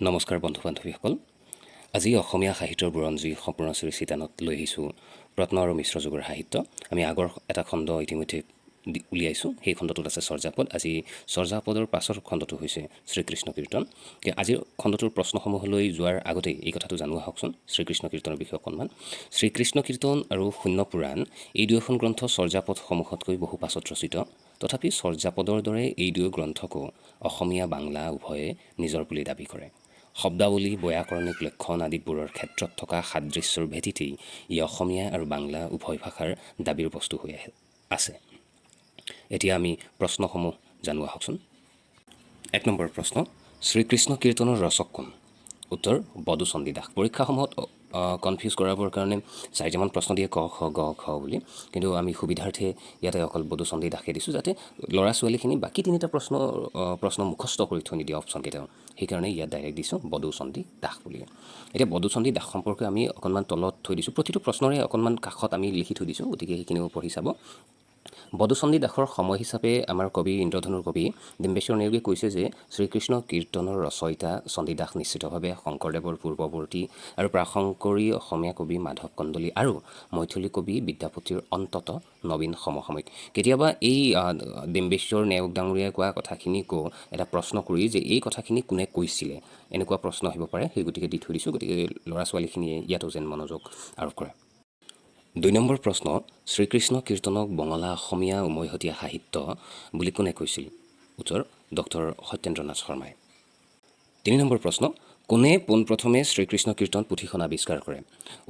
নমস্কাৰ বন্ধু বান্ধৱীসকল। আজি অসমীয়া সাহিত্যৰ বুৰঞ্জী সম্পূৰ্ণশ্ৰী চিতানত লৈ আহিছোঁ ৰত্ন আৰু মিশ্ৰ যুগৰ সাহিত্য। আমি আগৰ এটা খণ্ড ইতিমধ্যে উলিয়াইছোঁ, সেই খণ্ডটোত আছে চৰ্যাপদ। আজি চৰ্যাপদৰ পাছৰ খণ্ডটো হৈছে শ্ৰীকৃষ্ণ কীৰ্তন। আজিৰ খণ্ডটোৰ প্ৰশ্নসমূহলৈ যোৱাৰ আগতেই এই কথাটো জানোৱা হওকচোন শ্ৰীকৃষ্ণ কীৰ্তনৰ বিষয়ে অকণমান। শ্ৰীকৃষ্ণ কীৰ্তন আৰু শূন্য পুৰাণ এই দুয়োখন গ্ৰন্থ চৰ্যাপদসমূহতকৈ বহু পাছত ৰচিত। তথাপি চৰ্যাপদৰ দৰে এই দুয়ো গ্ৰন্থকো অসমীয়া বাংলা উভয়ে নিজৰ বুলি দাবী কৰে। শব্দাৱলী, ব্যাকৰণিক লক্ষণ আদিবোৰৰ ক্ষেত্ৰত থকা সাদৃশ্যৰ ভেটিতেই ই অসমীয়া আৰু বাংলা উভয় ভাষাৰ দাবীৰ বস্তু হৈ আছে। এতিয়া আমি প্ৰশ্নসমূহ জানোৱা হওকচোন। ১ নম্বৰ প্ৰশ্ন, শ্ৰীকৃষ্ণ কীৰ্তনৰ ৰচক কোন? উত্তৰ বদুচণ্ডী দাস। পৰীক্ষাসমূহত কনফিউজ কৰাবৰ কাৰণে ৪টামান প্ৰশ্ন দিয়ে ক, খ, গ, ঘ বুলি, কিন্তু আমি সুবিধাৰ্থে ইয়াতে অকল বদুচণ্ডী দাসে দিছোঁ, যাতে ল'ৰা ছোৱালীখিনি বাকী ৩টা প্ৰশ্ন মুখস্থ কৰি থৈ নিদিয়ে অপশ্যনকেইটাও। সেইকাৰণে ইয়াত ডাইৰেক্ট দিছোঁ বদুচণ্ডী দাস বুলি। এতিয়া বদুচণ্ডী দাস সম্পৰ্কে আমি অকণমান তলত থৈ দিছোঁ, প্ৰতিটো প্ৰশ্নৰে অকণমান কাষত আমি লিখি থৈ দিছোঁ, গতিকে সেইখিনিও পঢ়ি চাব। বদুচণ্ডী দাসৰ সময় হিচাপে আমাৰ কবি ইন্দ্ৰধনুৰ কবি ডিম্বেশ্বৰ নেওগে কৈছে যে শ্ৰীকৃষ্ণ কীৰ্তনৰ ৰচয়িতা চণ্ডীদাস নিশ্চিতভাৱে শংকৰদেৱৰ পূৰ্বৱৰ্তী আৰু প্ৰাশংকৰী অসমীয়া কবি মাধৱ কন্দলী আৰু মৈথিলী কবি বিদ্যাপতিৰ অন্তত নবীন সমসাময়িক। কেতিয়াবা এই ডিম্বেশ্বৰ নেওগ ডাঙৰীয়াই কোৱা কথাখিনিকো এটা প্ৰশ্ন কৰি যে এই কথাখিনি কোনে কৈছিলে, এনেকুৱা প্ৰশ্ন আহিব পাৰে, সেই গতিকে দি থৈ দিছোঁ। গতিকে ল'ৰা ছোৱালীখিনিয়ে ইয়াতো যেন মনোযোগ আৰোপ কৰে। ২ নম্বৰ প্ৰশ্ন, শ্ৰীকৃষ্ণ কীৰ্তনক বঙলা অসমীয়া উমৈহতীয়া সাহিত্য বুলি কোনে কৈছিল? উত্তৰ ডক্টৰ সত্যেন্দ্ৰ নাথ শৰ্মাই। ৩ নম্বৰ প্ৰশ্ন, কোনে পোনপ্ৰথমে শ্ৰীকৃষ্ণ কীৰ্তন পুথিখন আৱিষ্কাৰ কৰে?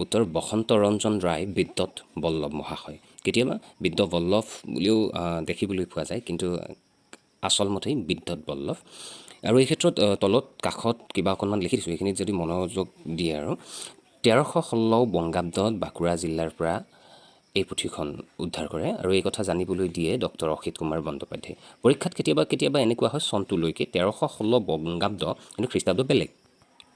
উত্তৰ বসন্ত ৰঞ্জন ৰায় বিদ্যৎ বল্লভ মহাশয়। কেতিয়াবা বিদ্য বল্লভ বুলিও দেখিবলৈ পোৱা যায়, কিন্তু আচলমতেই বিদ্যৎ বল্লভ। আৰু এই ক্ষেত্ৰত তলত কাষত কিবা অকণমান লিখি দিছোঁ, এইখিনিত যদি মনোযোগ দিয়ে আৰু 1316 বংগাব্দত বাঁকুৰা জিলাৰ পৰা এই পুথিখন উদ্ধাৰ কৰে, আৰু এই কথা জানিবলৈ দিয়ে ডক্টৰ অসিত কুমাৰ বন্দ্যোপাধ্যায়। পৰীক্ষাত কেতিয়াবা এনেকুৱা হয় চনটোলৈকে 1316 বংগাব্দ, কিন্তু খ্ৰীষ্টাব্দ বেলেগ।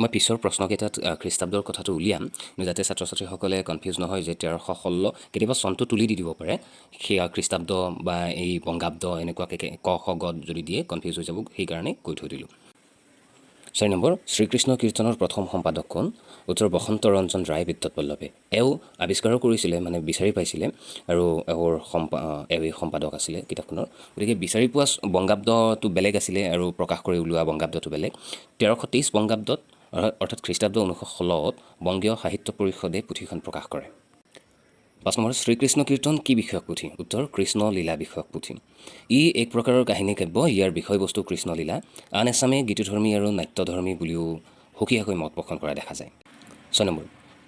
মই পিছৰ প্ৰশ্নকেইটাত খ্ৰীষ্টাব্দৰ কথাটো উলিয়াম, যাতে ছাত্ৰ ছাত্ৰীসকলে কনফিউজ নহয় যে 1316 কেতিয়াবা চনটো তুলি দি দিব পাৰে, সেয়া খ্ৰীষ্টাব্দ বা এই বংগাব্দ এনেকুৱাকৈ ক খ গত যদি দিয়ে কনফিউজ হৈ যাব, সেইকাৰণে কৈ থৈ দিলোঁ। ৪ নম্বৰ, শ্ৰীকৃষ্ণ কীৰ্তনৰ প্ৰথম সম্পাদক কোন? উত্তৰ বসন্ত ৰঞ্জন ৰায় বিদ্যৎ বল্লভে। এওঁ আৱিষ্কাৰো কৰিছিলে, মানে বিচাৰি পাইছিলে, আৰু এওঁৱেই সম্পাদক আছিলে কিতাপখনৰ। গতিকে বিচাৰি পোৱা বংগাব্দটো বেলেগ আছিলে আৰু প্ৰকাশ কৰি উলিওৱা বংগাব্দটো বেলেগ। 1323 বংগাব্দত অৰ্থাৎ খ্ৰীষ্টাব্দ 1916ত বংগীয় সাহিত্য পৰিষদে পুথিখন প্ৰকাশ কৰে। ৫ নম্বৰ, শ্ৰীকৃষ্ণ কীৰ্তন কি বিষয়ক পুথি? উত্তৰ কৃষ্ণ লীলা বিষয়ক পুথি। ই এক প্ৰকাৰৰ কাহিনী কাব্য, ইয়াৰ বিষয়বস্তু কৃষ্ণলীলা। আন এচামে গীতধৰ্মী আৰু নাট্যধৰ্মী বুলিও সুকীয়াকৈ মত পোষণ কৰা দেখা যায়। ৬ নম্বৰ,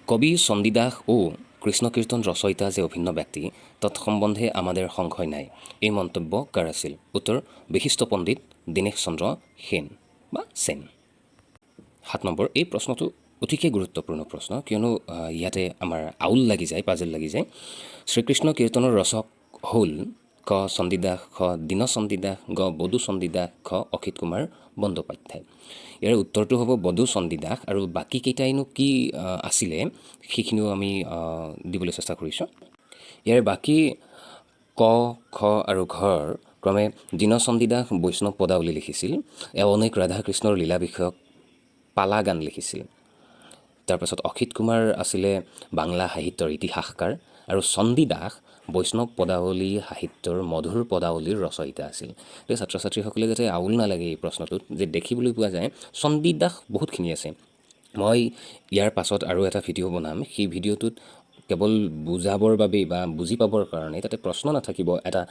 কবি চণ্ডীদাস ও কৃষ্ণ কীৰ্তন ৰচয়িতা যে অভিন্ন ব্যক্তি, তৎসম্বন্ধে আমাদেৰ সংশয় নাই। এই মন্তব্য কাৰ আছিল? উত্তৰ বিশিষ্ট পণ্ডিত দীনেশ চন্দ্ৰ সেন বা সেন। ৭ নম্বৰ, এই প্ৰশ্নটো অতিকে গুৰুত্বপূৰ্ণ প্ৰশ্ন, কিয়নো ইয়াতে আমাৰ আউল লাগি যায়, পাজল লাগি যায়। শ্ৰীকৃষ্ণ কীৰ্তনৰ ৰচক হ'ল ক চণ্ডীদাস, খ দীনচণ্ডী দাস, গ বদুচণ্ডী দাস, খ অসিত কুমাৰ বন্দ্যোপাধ্যায়। ইয়াৰ উত্তৰটো হ'ব বদুচণ্ডী দাস, আৰু বাকীকেইটাইনো কি আছিলে সেইখিনিও আমি দিবলৈ চেষ্টা কৰিছোঁ। ইয়াৰ বাকী ক, খ আৰু ঘৰ ক্ৰমে দীনচণ্ডী দাস বৈষ্ণৱ পদাৱলী লিখিছিল, এওঁ অনেক ৰাধাকৃষ্ণৰ লীলা বিষয়ক পালা গান লিখিছিল। তাৰপাছত অসিত কুমাৰ আছিলে বাংলা সাহিত্যৰ ইতিহাসকাৰ, আৰু চণ্ডী দাস বৈষ্ণৱ পদাৱলী সাহিত্যৰ মধুৰ পদাৱলীৰ ৰচয়িতা আছিল। গতিকে ছাত্ৰ ছাত্ৰীসকলে যাতে আউল নালাগে এই প্ৰশ্নটোত, যে দেখিবলৈ পোৱা যায় চণ্ডী দাস বহুতখিনি আছে। মই ইয়াৰ পাছত আৰু এটা ভিডিঅ' বনাম, সেই ভিডিঅ'টোত কেৱল বুজাবৰ বাবেই বা বুজি পাবৰ কাৰণে তাতে প্ৰশ্ন নাথাকিব, এটা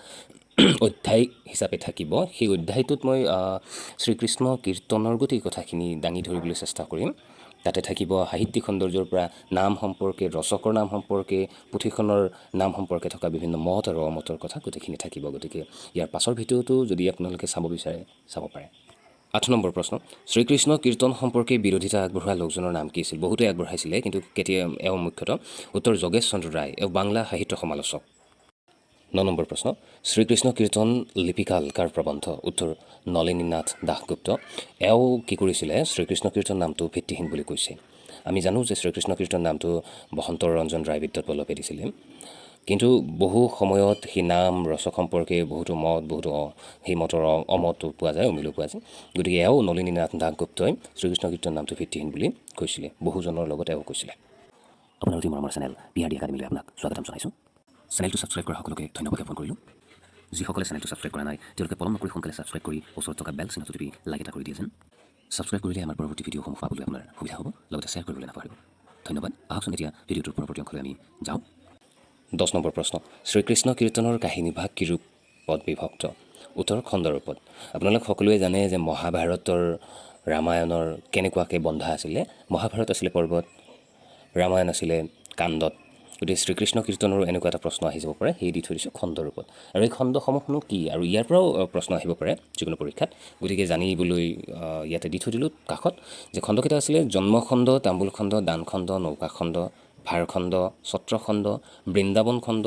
অধ্যায় হিচাপে থাকিব। সেই অধ্যায়টোত মই শ্ৰীকৃষ্ণ কীৰ্তনৰ গোটেই কথাখিনি দাঙি ধৰিবলৈ চেষ্টা কৰিম। তাতে থাকিব সাহিত্যিক সৌন্দৰ্যৰ পৰা নাম সম্পৰ্কে, ৰচকৰ নাম সম্পৰ্কে, পুথিখনৰ নাম সম্পৰ্কে থকা বিভিন্ন মত আৰু অমতৰ কথা গোটেইখিনি থাকিব। গতিকে ইয়াৰ পাছৰ ভিডিঅ'টো যদি আপোনালোকে চাব বিচাৰে চাব পাৰে। ৮ নম্বৰ প্ৰশ্ন, শ্ৰীকৃষ্ণ কীৰ্তন সম্পৰ্কে বিৰোধিতা আগবঢ়োৱা লোকজনৰ নাম কি আছিল? বহুতে আগবঢ়াইছিলে, কিন্তু এওঁ মুখ্যতঃ উত্তৰ যোগেশ চন্দ্ৰ ৰায়, এওঁ বাংলা সাহিত্য সমালোচক। ৯ নম্বৰ প্ৰশ্ন, শ্ৰীকৃষ্ণ কীৰ্তন লিপিকাল কাৰ প্ৰবন্ধ? উত্তৰ নলিনীনাথ দাসগুপ্ত। এওঁ কি কৰিছিলে? শ্ৰীকৃষ্ণ কীৰ্তন নামটো ভিত্তিহীন বুলি কৈছে। আমি জানো যে শ্ৰীকৃষ্ণ কীৰ্তন নামটো বসন্ত ৰঞ্জন ৰায় বিদ্যৎ বল্লভে দিছিলে, কিন্তু বহু সময়ত সেই নাম ৰচক সম্পৰ্কে বহুতো মত বহুতো সেই মতৰ অমতো পোৱা যায়, অমিলো পোৱা যায়। গতিকে এয়াও নলিনীনাথ দাসগুপ্তই শ্ৰীকৃষ্ণ কীৰ্তন নামটো ভিত্তিহীন বুলি কৈছিলে, বহুজনৰ লগত এওঁ কৈছিলে। আপোনাৰ অতি মৰমৰ চেনেল PRD একাডেমীলৈ আপোনাক স্বাগতম জনাইছোঁ। চেনেলটো ছাবস্ক্ৰাইব কৰা সকলোকে ধন্যবাদ জ্ঞাপন কৰিলোঁ। যিসকলে চেনেলটো ছাবস্ক্ৰাইব কৰা নাই তেওঁলোকে পলম নকৰি সোনকালে ছাবস্ক্ৰাইব কৰি ওচৰত থকা বেল চিহ্নটো টিপি লাইক এটা কৰি দিয়ে যেন। ছাবস্ক্ৰাইব কৰিলে আমাৰ পৰৱৰ্তী ভিডিঅ'সমূহ পাবলৈ আপোনাৰ সুবিধা হ'ব, লগতে শ্বেয়াৰ কৰিবলৈ নাপাহৰিব। ধন্যবাদ। আহকচোন এতিয়া ভিডিঅ'টোৰ পৰৱৰ্তী অংশলৈ আমি যাওঁ। 10 নম্বৰ প্ৰশ্ন, শ্ৰীকৃষ্ণ কীৰ্তনৰ কাহিনীভাগ কি ৰূপত বিভক্ত? উত্তৰ, খণ্ড ৰূপত। আপোনালোক সকলোৱে জানে যে মহাভাৰতৰ ৰামায়ণৰ কেনেকুৱাকৈ বন্ধা আছিলে। মহাভাৰত আছিলে পৰ্বত, ৰামায়ণ আছিলে কাণ্ডত। গতিকে শ্ৰীকৃষ্ণ কীৰ্তনৰো এনেকুৱা এটা প্ৰশ্ন আহি যাব পাৰে, সেই দি থৈ দিছোঁ খণ্ড ৰূপত। আৰু এই খণ্ডসমূহনো কি, আৰু ইয়াৰ পৰাও প্ৰশ্ন আহিব পাৰে যিকোনো পৰীক্ষাত। গতিকে জানিবলৈ ইয়াতে দি থৈ দিলোঁ কাষত যে খণ্ডকেইটা আছিলে জন্মখণ্ড, তাম্বুলখণ্ড, দানখণ্ড, নৌকাখণ্ড, ভাৰখণ্ড, ছত্ৰখণ্ড, বৃন্দাবন খণ্ড,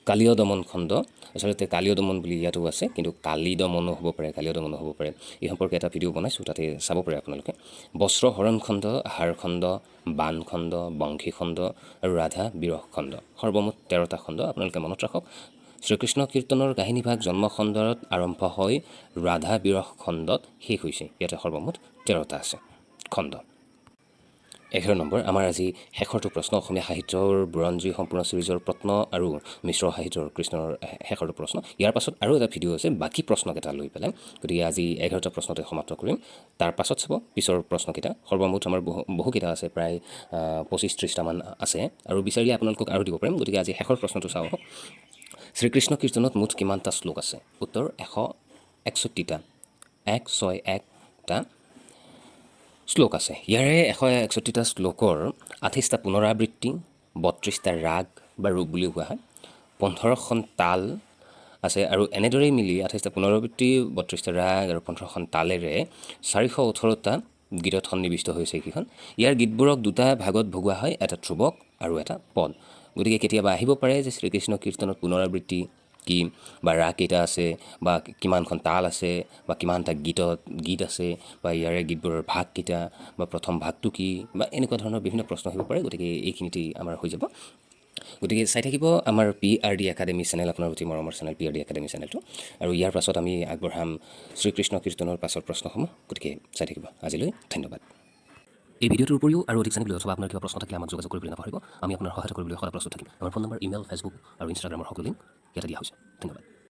কালীয় দমন খণ্ড। আচলতে কালীয় দমন বুলি ইয়াতো আছে, কিন্তু কালী দমনো হ'ব পাৰে, কালীয় দমনো হ'ব পাৰে। এই সম্পৰ্কে এটা ভিডিঅ' বনাইছোঁ, তাতে চাব পাৰে আপোনালোকে। বস্ত্ৰ হৰণ খণ্ড, আহাৰখণ্ড, বানখণ্ড, বংশীখণ্ড আৰু ৰাধা বিৰহ খণ্ড। সৰ্বমুঠ 13টা খণ্ড। আপোনালোকে মনত ৰাখক, শ্ৰীকৃষ্ণ কীৰ্তনৰ কাহিনীভাগ জন্মখণ্ডত আৰম্ভ হৈ ৰাধা বিৰহ খণ্ডত শেষ হৈছে। ইয়াতে সৰ্বমুঠ 13টা আছে খণ্ড। 11 নম্বৰ, আমাৰ আজি শেষৰটো প্ৰশ্ন, অসমীয়া সাহিত্যৰ বুৰঞ্জী সম্পূৰ্ণ ছিৰিজৰ প্ৰত্ন আৰু মিশ্ৰ সাহিত্যৰ কৃষ্ণৰ শেষৰটো প্ৰশ্ন। ইয়াৰ পাছত আৰু এটা ভিডিঅ' আছে বাকী প্ৰশ্নকেইটা লৈ পেলাই। গতিকে আজি 11টা প্ৰশ্নতে সমাপ্ত কৰিম। তাৰ পাছত চাব পিছৰ প্ৰশ্নকেইটা। সৰ্বমুঠ আমাৰ বহুকেইটা আছে, প্ৰায় 25-30টামান আছে, আৰু বিচাৰিলে আপোনালোকক আৰু দিব পাৰিম। গতিকে আজি শেষৰ প্ৰশ্নটো চাওঁ। শ্ৰীকৃষ্ণ কীৰ্তনত মুঠ কিমানটা শ্লোক আছে? উত্তৰ, 161টা। 161টা শ্লোক আছে। ইয়াৰে 161টা শ্লোকৰ 28টা পুনৰাবৃত্তি, 32টা ৰাগ বা ৰূপ বুলিও কোৱা হয়, 15খন তাল আছে, আৰু এনেদৰেই মিলি 28টা পুনৰাবৃত্তি, 32টা ৰাগ আৰু 15খন তালেৰে 418টা গীতত সন্নিৱিষ্ট হৈছে এইকেইখন। ইয়াৰ গীতবোৰক দুটা ভাগত ভগোৱা হয়, এটা ধ্ৰুৱক আৰু এটা পদ। গতিকে কেতিয়াবা আহিব পাৰে যে শ্ৰীকৃষ্ণ কীৰ্তনত পুনৰাবৃত্তি কি, বা ৰাগ কেইটা আছে, বা কিমানখন তাল আছে, বা কিমানটা গীত আছে, বা ইয়াৰে গীতবোৰৰ ভাগকেইটা, বা প্ৰথম ভাগটো কি, বা এনেকুৱা ধৰণৰ বিভিন্ন প্ৰশ্ন আহিব পাৰে। গতিকে এইখিনিতেই আমাৰ হৈ যাব। গতিকে চাই থাকিব আমাৰ PRD একাডেমী চেনেল, আপোনাৰ অতি মৰমৰ চেনেল PRD একাডেমী চেনেলটো। আৰু ইয়াৰ পাছত আমি আগবঢ়াম শ্ৰীকৃষ্ণ কীৰ্তনৰ পাছৰ প্ৰশ্নসমূহ। গতিকে চাই থাকিব। আজিলৈ ধন্যবাদ। এই ভিডিঅ'টোৰ উপৰিও আৰু অধিক জানিবলৈ অথবা আপোনাৰ কিবা প্ৰশ্ন থাকিলে আমাক যোগাযোগ কৰিবলৈ নাপাহৰিব। আমি আপোনাৰ সহায় কৰিবলৈ সদায় প্ৰস্তুত থাকিম। আমাৰ ফোন নম্বৰ, ইমেইল, ফেচবুক আৰু ইনষ্টাগ্ৰামৰ সকলো লিংক ইয়াতে দিয়া হৈছে। ধন্যবাদ।